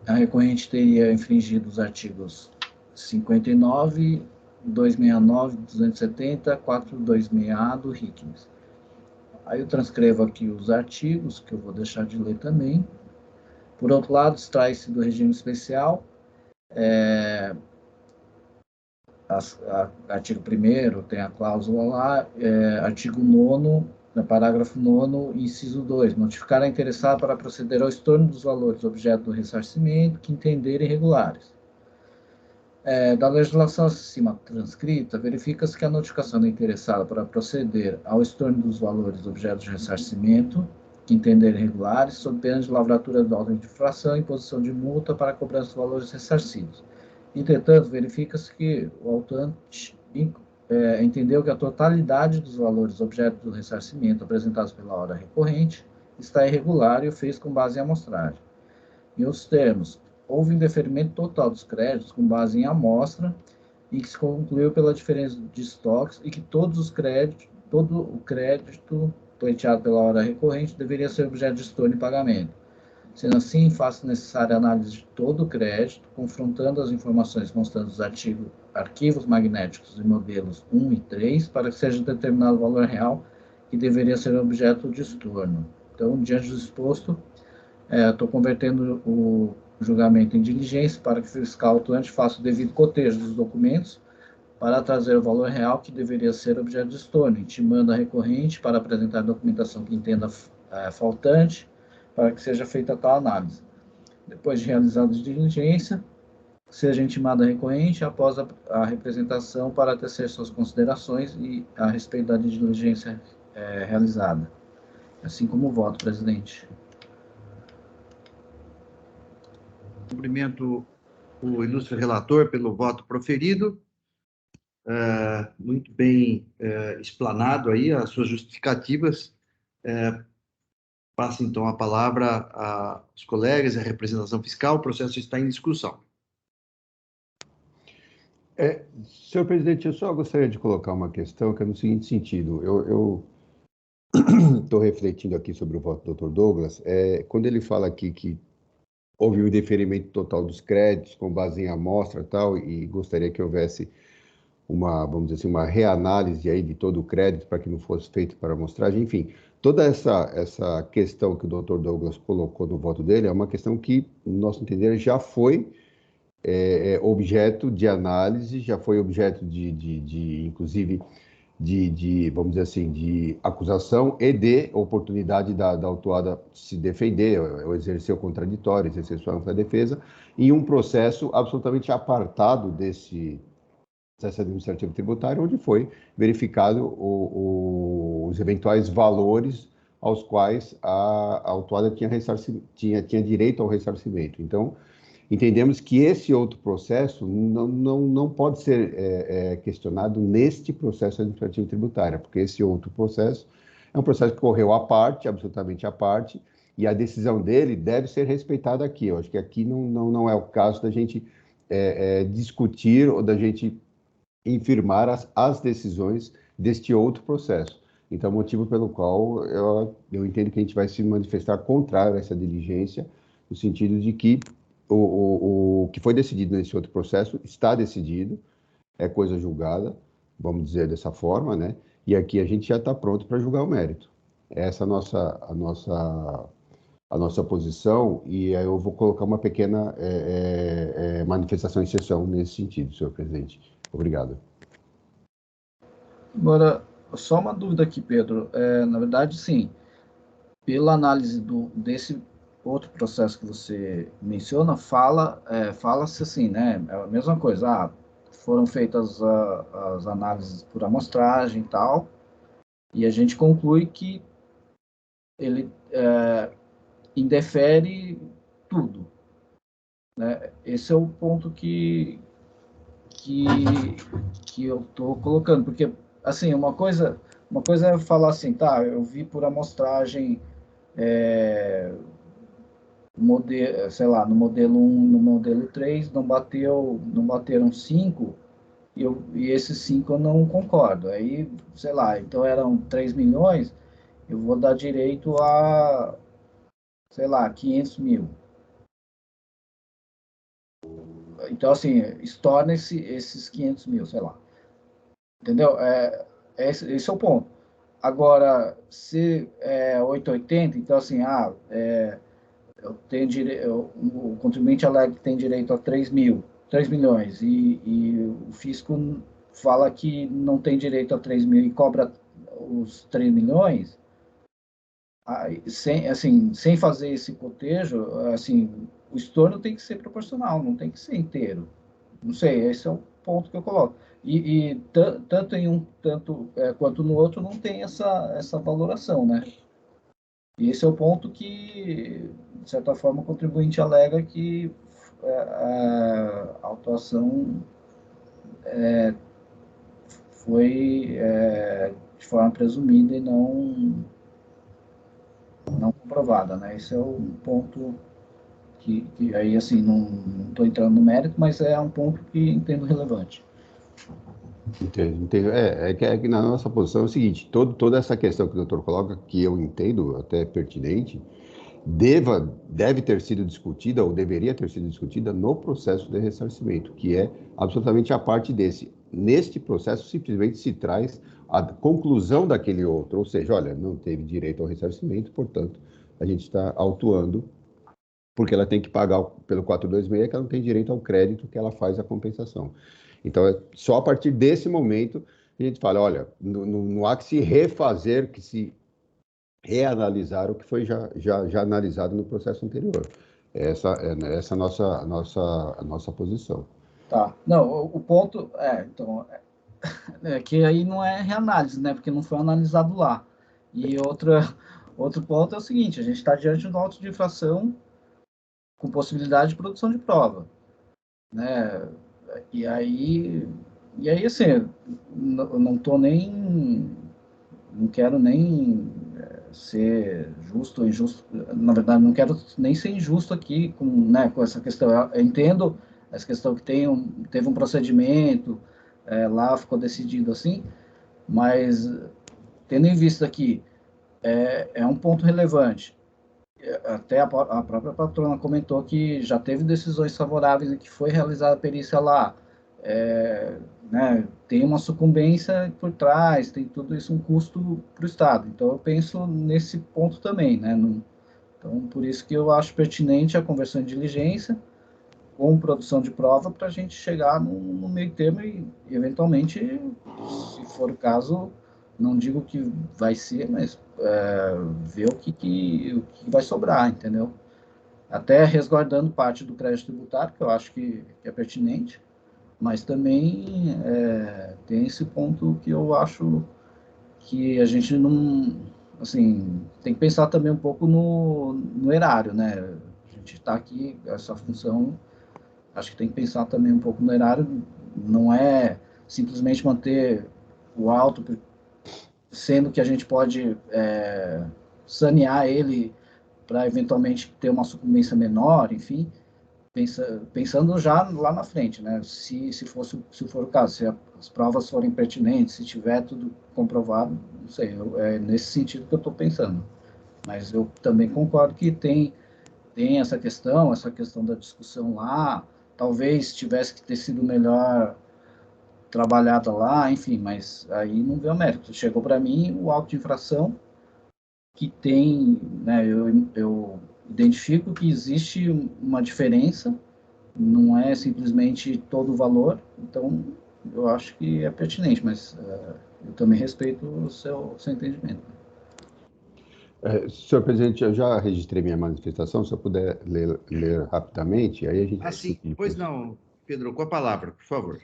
A recorrente teria infringido os artigos 59, 269, 270, 426A do RICMES. Aí eu transcrevo aqui os artigos, que eu vou deixar de ler também. Por outro lado, extrai-se do regime especial artigo 1º, tem a cláusula lá, artigo 9º, parágrafo 9º, inciso 2, notificar a interessada para proceder ao estorno dos valores objeto do ressarcimento que entender irregulares. Da legislação acima transcrita, verifica-se que a notificação da interessada para proceder ao estorno dos valores objeto de ressarcimento que entender irregulares, sob pena de lavratura da ordem de infração e imposição de multa para a cobrança dos valores ressarcidos. Entretanto, verifica-se que o autante entendeu que a totalidade dos valores objeto do ressarcimento apresentados pela hora recorrente está irregular e o fez com base em amostragem. Em outros termos, houve indeferimento total dos créditos com base em amostra e que se concluiu pela diferença de estoques e que todo o crédito pleiteado pela hora recorrente deveria ser objeto de estorno e pagamento. Sendo assim, faça necessária a análise de todo o crédito, confrontando as informações constantes dos arquivos magnéticos de modelos 1 e 3, para que seja determinado o valor real que deveria ser objeto de estorno. Então, diante do exposto, estou convertendo o julgamento em diligência para que o fiscal atuante faça o devido cotejo dos documentos para trazer o valor real que deveria ser objeto de estorno, intimando a recorrente para apresentar a documentação que entenda faltante, para que seja feita tal análise. Depois de realizada a diligência, seja intimada a recorrente após a representação para tecer suas considerações e a respeito da diligência realizada. Assim como o voto, presidente. Cumprimento o ilustre relator pelo voto proferido. Muito bem explanado aí as suas justificativas. Passo, então, a palavra aos colegas e à representação fiscal. O processo está em discussão. Senhor presidente, eu só gostaria de colocar uma questão que é no seguinte sentido. Eu estou refletindo aqui sobre o voto do Dr. Douglas. Quando ele fala aqui que houve um indeferimento total dos créditos com base em amostra e tal, e gostaria que houvesse vamos dizer assim, uma reanálise aí de todo o crédito para que não fosse feito para amostragem, enfim, toda essa questão que o Dr. Douglas colocou no voto dele é uma questão que, no nosso entender, já foi objeto de análise, já foi objeto inclusive, vamos dizer assim, de acusação e de oportunidade da autuada se defender, ou exercer o contraditório, exercer sua ampla defesa, em um processo absolutamente apartado desse processo administrativo tributário, onde foi verificado os eventuais valores aos quais a autuada tinha direito ao ressarcimento. Então, entendemos que esse outro processo não pode ser questionado neste processo administrativo tributário, porque esse outro processo é um processo que correu à parte, absolutamente à parte, e a decisão dele deve ser respeitada aqui. Eu acho que aqui não é o caso da gente discutir ou da gente infirmar as decisões deste outro processo. Então, motivo pelo qual eu entendo que a gente vai se manifestar contrário a essa diligência, no sentido de que o que foi decidido nesse outro processo está decidido, é coisa julgada, vamos dizer dessa forma, né? E aqui a gente já está pronto para julgar o mérito. Essa é a nossa posição, e aí eu vou colocar uma pequena manifestação em sessão nesse sentido, senhor presidente. Obrigado. Agora, só uma dúvida aqui, Pedro. Na verdade, sim, pela análise desse outro processo que você menciona, fala-se assim, né? É a mesma coisa. Foram feitas as análises por amostragem e tal, e a gente conclui que ele indefere tudo, né? Esse é o ponto que eu estou colocando, porque, assim, uma coisa é falar assim, tá, eu vi por amostragem, sei lá, no modelo 1, no modelo 3, não bateram 5, e esses 5 eu não concordo. Aí, sei lá, então eram 3 milhões, eu vou dar direito a, sei lá, 500 mil. Então, assim, estorna esses 500 mil, sei lá. Entendeu? Esse é o ponto. Agora, se é 880, então, assim, o contribuinte alega que tem direito a 3 mil. 3 milhões e o fisco fala que não tem direito a 3 mil e cobra os 3 milhões, sem fazer esse cotejo, assim, o estorno tem que ser proporcional, não tem que ser inteiro. Não sei, esse é o ponto que eu coloco. Tanto em um quanto no outro não tem essa valoração, né? E esse é o ponto que, de certa forma, o contribuinte alega que a autuação foi de forma presumida e não comprovada, né? Esse é um ponto que aí, assim, não estou entrando no mérito, mas é um ponto que entendo relevante. Entendo. Que na nossa posição é o seguinte, toda essa questão que o doutor coloca, que eu entendo até pertinente, deve ter sido discutida ou deveria ter sido discutida no processo de ressarcimento, que é absolutamente a parte desse. Neste processo, simplesmente se traz a conclusão daquele outro, ou seja, olha, não teve direito ao ressarcimento, portanto, a gente está autuando, porque ela tem que pagar pelo 426, que ela não tem direito ao crédito que ela faz a compensação. Então, é só a partir desse momento a gente fala, olha, não há que se refazer, que se reanalisar o que foi já analisado no processo anterior. Essa é a nossa posição. Tá. Não, o ponto então, que aí não é reanálise, né? Porque não foi analisado lá. E outro ponto é o seguinte, a gente está diante do auto de infração com possibilidade de produção de prova, né? E aí assim, não quero nem ser justo ou injusto, na verdade, não quero nem ser injusto aqui com essa questão. Eu entendo essa questão que teve um procedimento, lá ficou decidido assim, mas tendo em vista que é um ponto relevante, até a própria patrona comentou que já teve decisões favoráveis e que foi realizada a perícia lá, né, tem uma sucumbência por trás, tem tudo isso um custo para o Estado. Então, eu penso nesse ponto também, né? Então, por isso que eu acho pertinente a conversão de diligência com produção de prova para a gente chegar no meio termo e, eventualmente, se for o caso, não digo que vai ser, mas ver o que vai sobrar, entendeu? Até resguardando parte do crédito tributário, que eu acho que é pertinente, mas também tem esse ponto que eu acho que a gente não, assim, tem que pensar também um pouco no erário, né? A gente está aqui, essa função, acho que tem que pensar também um pouco no erário, não é simplesmente manter o alto, sendo que a gente pode sanear ele para eventualmente ter uma sucumbência menor, enfim, pensando já lá na frente, né? Se for o caso, se as provas forem pertinentes, se tiver tudo comprovado, não sei, é nesse sentido que eu estou pensando. Mas eu também concordo que tem essa questão da discussão lá, talvez tivesse que ter sido melhor trabalhada lá, enfim, mas aí não veio mérito. Chegou para mim o auto de infração que tem, né, eu identifico que existe uma diferença, não é simplesmente todo o valor, então eu acho que é pertinente, mas eu também respeito o seu entendimento. Senhor presidente, eu já registrei minha manifestação, se eu puder ler rapidamente, aí a gente... sim, pois não, Pedro, com a palavra, por favor.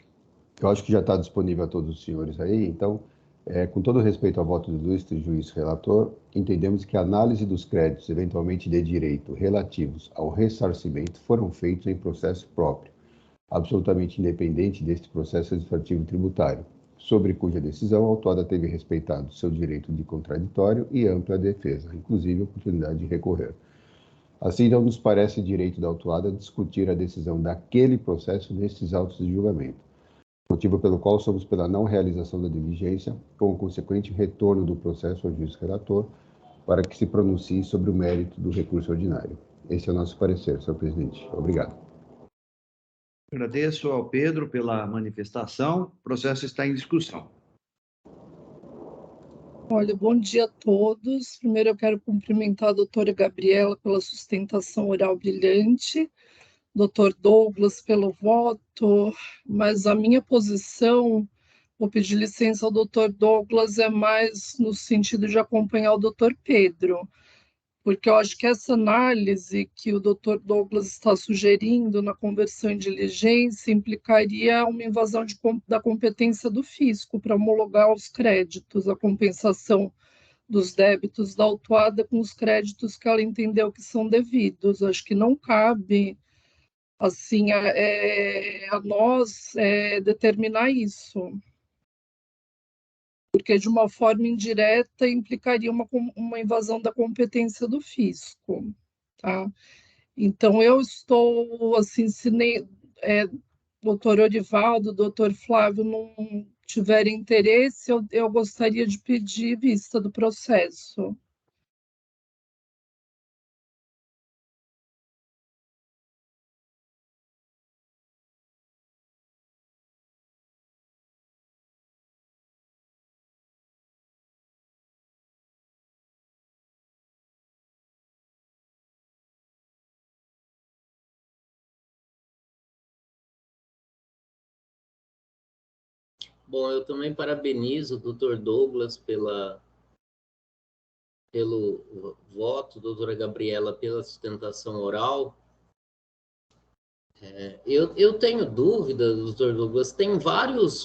Eu acho que já está disponível a todos os senhores aí, então, com todo respeito ao voto do ilustre juiz relator, entendemos que a análise dos créditos, eventualmente de direito, relativos ao ressarcimento, foram feitos em processo próprio, absolutamente independente deste processo administrativo tributário, sobre cuja decisão a autuada teve respeitado seu direito de contraditório e ampla defesa, inclusive a oportunidade de recorrer. Assim, não nos parece direito da autuada discutir a decisão daquele processo nestes autos de julgamento, motivo pelo qual somos pela não realização da diligência, com o consequente retorno do processo ao juiz relator, para que se pronuncie sobre o mérito do recurso ordinário. Esse é o nosso parecer, senhor presidente. Obrigado. Agradeço ao Pedro pela manifestação. O processo está em discussão. Olha, bom dia a todos. Primeiro eu quero cumprimentar a doutora Gabriela pela sustentação oral brilhante. doutor Douglas pelo voto, mas a minha posição, vou pedir licença ao doutor Douglas, é mais no sentido de acompanhar o doutor Pedro, porque eu acho que essa análise que o doutor Douglas está sugerindo na conversão em diligência implicaria uma invasão da competência do fisco para homologar os créditos, a compensação dos débitos da autuada com os créditos que ela entendeu que são devidos. Acho que não cabe assim a nós determinar isso, porque de uma forma indireta implicaria uma invasão da competência do fisco, tá? Então eu estou assim, se doutor Orivaldo, doutor Flávio não tiverem interesse, eu gostaria de pedir vista do processo. Bom, eu também parabenizo o doutor Douglas pelo voto, doutora Gabriela pela sustentação oral. Eu tenho dúvida, doutor Douglas, tem várias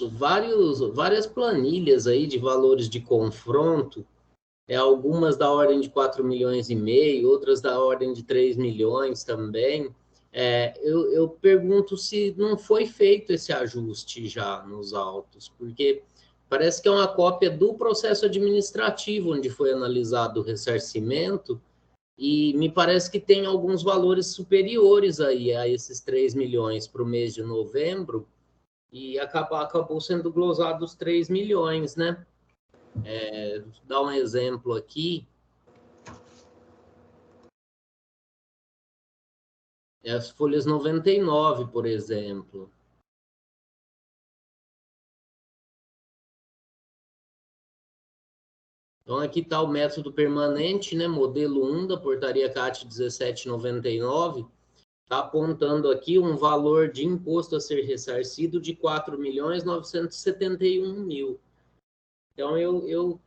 planilhas aí de valores de confronto, algumas da ordem de 4,5 milhões, outras da ordem de 3 milhões também. Eu pergunto se não foi feito esse ajuste já nos autos, porque parece que é uma cópia do processo administrativo onde foi analisado o ressarcimento, e me parece que tem alguns valores superiores aí a esses 3 milhões para o mês de novembro, e acabou sendo glosado os 3 milhões, né? Vou dar um exemplo aqui. As folhas 99, por exemplo. Então, aqui está o método permanente, né? Modelo 1 da portaria CAT 1799, está apontando aqui um valor de imposto a ser ressarcido de 4.971.000. Então, eu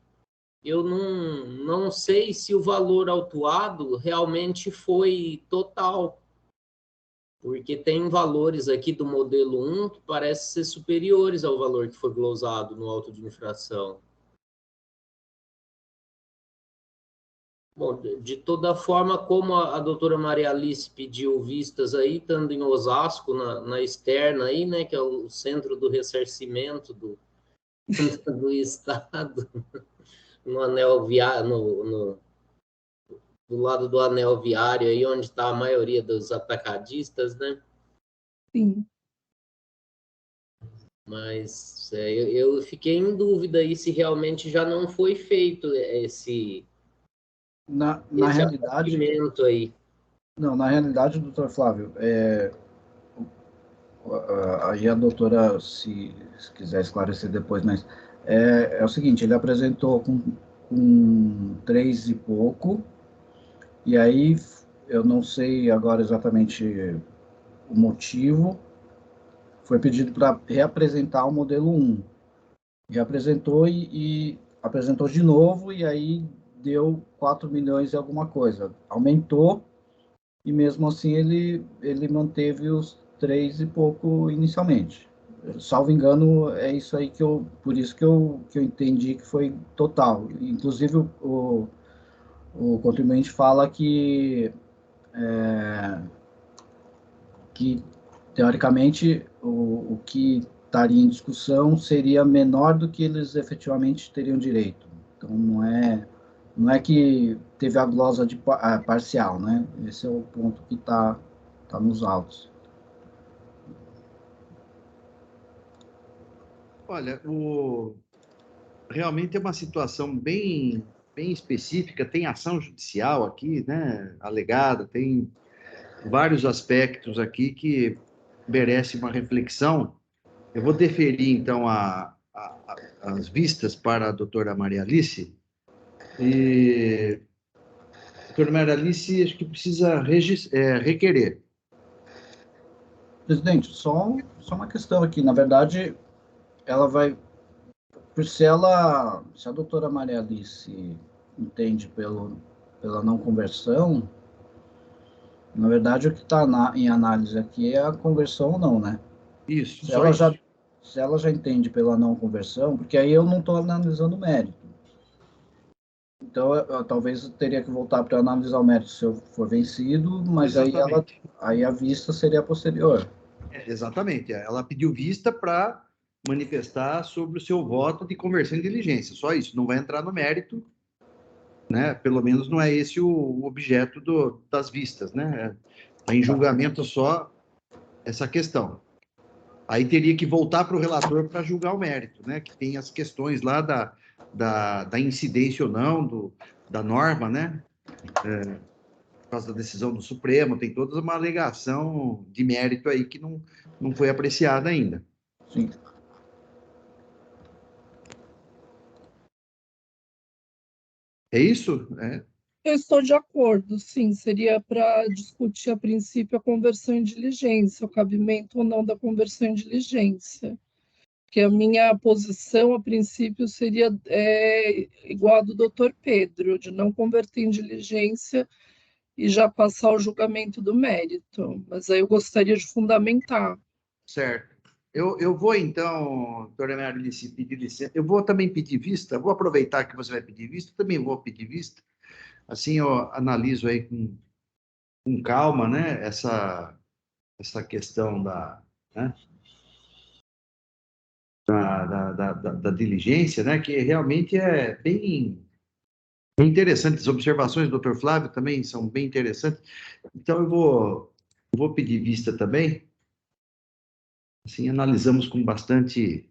não sei se o valor autuado realmente foi total, porque tem valores aqui do modelo 1 que parecem ser superiores ao valor que foi glosado no auto de infração. Bom, de toda forma, como a doutora Maria Alice pediu vistas aí, estando em Osasco, na externa aí, né, que é o centro do ressarcimento do Estado, no anel viário, do lado do anel viário, aí onde está a maioria dos atacadistas, né? Sim. Mas eu fiquei em dúvida aí se realmente já não foi feito esse realidade aí. Não, na realidade, doutor Flávio, aí a doutora, se quiser esclarecer depois, mas é o seguinte, ele apresentou com 3 e pouco, e aí eu não sei agora exatamente o motivo, foi pedido para reapresentar o modelo 1. Reapresentou e apresentou de novo, e aí deu 4 milhões e alguma coisa. Aumentou, e mesmo assim ele manteve os 3 e pouco inicialmente. Salvo engano, é isso aí por isso que eu entendi que foi total. Inclusive, o contribuinte fala que teoricamente, o que estaria em discussão seria menor do que eles efetivamente teriam direito. Então, não é que teve a glosa parcial, né? Esse é o ponto que está nos autos. Olha, realmente é uma situação bem específica, tem ação judicial aqui, né, alegada, tem vários aspectos aqui que merecem uma reflexão. Eu vou deferir, então, as vistas para a doutora Maria Alice. E a doutora Maria Alice, acho que precisa requerer Presidente, só uma questão aqui. Na verdade, ela vai... Se a doutora Maria Alice entende pela não conversão, na verdade, o que está em análise aqui é a conversão ou não, né? Isso, Se ela já entende pela não conversão, porque aí eu não estou analisando o mérito. Então, eu talvez eu teria que voltar para analisar o mérito se eu for vencido, mas aí a vista seria posterior. Exatamente. Ela pediu vista para manifestar sobre o seu voto de conversão em diligência. Só isso, não vai entrar no mérito, né? Pelo menos não é esse o objeto das vistas, né? Está em julgamento só essa questão. Aí teria que voltar para o relator para julgar o mérito, né? Que tem as questões lá da incidência ou não da norma, né? Por causa da decisão do Supremo, tem toda uma alegação de mérito aí que não foi apreciada ainda. Sim. É isso? Eu estou de acordo, sim. Seria para discutir, a princípio, a conversão em diligência, o cabimento ou não da conversão em diligência. Que a minha posição, a princípio, seria igual a do doutor Pedro, de não converter em diligência e já passar o julgamento do mérito. Mas aí eu gostaria de fundamentar. Certo. Eu vou, então, doutora Maria Alice, pedir licença. Eu vou também pedir vista. Vou aproveitar que você vai pedir vista, também vou pedir vista. Assim, eu analiso aí com calma, né, essa questão né, da diligência, né, que realmente é bem interessante. As observações do Dr. Flávio também são bem interessantes. Então, eu vou pedir vista também. Assim, analisamos com bastante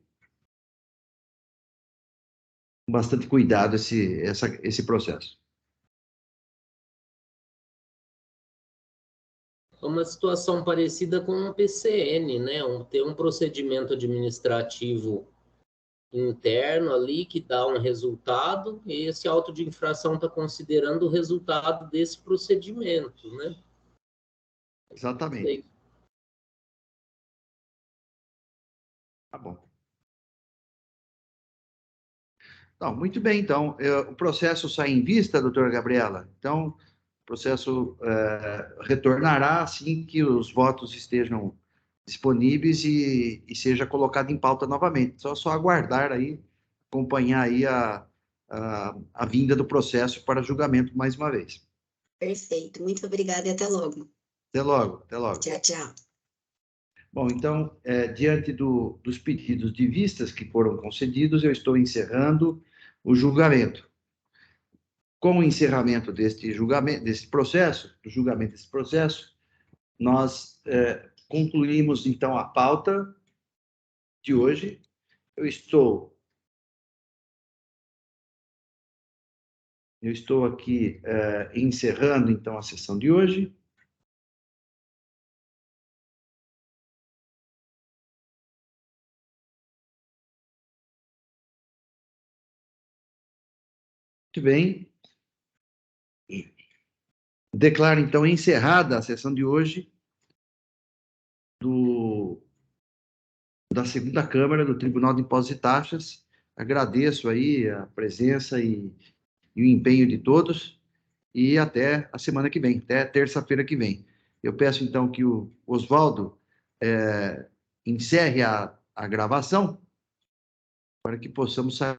cuidado esse processo. É uma situação parecida com um PCN, né? Ter um procedimento administrativo interno ali que dá um resultado, e esse auto de infração está considerando o resultado desse procedimento, né? Exatamente. Tá bom. Não, muito bem, então. O processo sai em vista, doutora Gabriela. Então, o processo retornará assim que os votos estejam disponíveis e seja colocado em pauta novamente. Só aguardar aí, acompanhar aí a vinda do processo para julgamento mais uma vez. Perfeito. Muito obrigada e até logo. Até logo, até logo. Tchau, tchau. Bom, então, diante dos pedidos de vistas que foram concedidos, eu estou encerrando o julgamento. Com o encerramento deste julgamento, do julgamento desse processo, nós concluímos, então, a pauta de hoje. Eu estou aqui encerrando, então, a sessão de hoje. Muito bem. Declaro, então, encerrada a sessão de hoje da segunda Câmara do Tribunal de Impostos e Taxas. Agradeço aí a presença e o empenho de todos e até a semana que vem, até terça-feira que vem. Eu peço, então, que o Oswaldo encerre a gravação para que possamos sair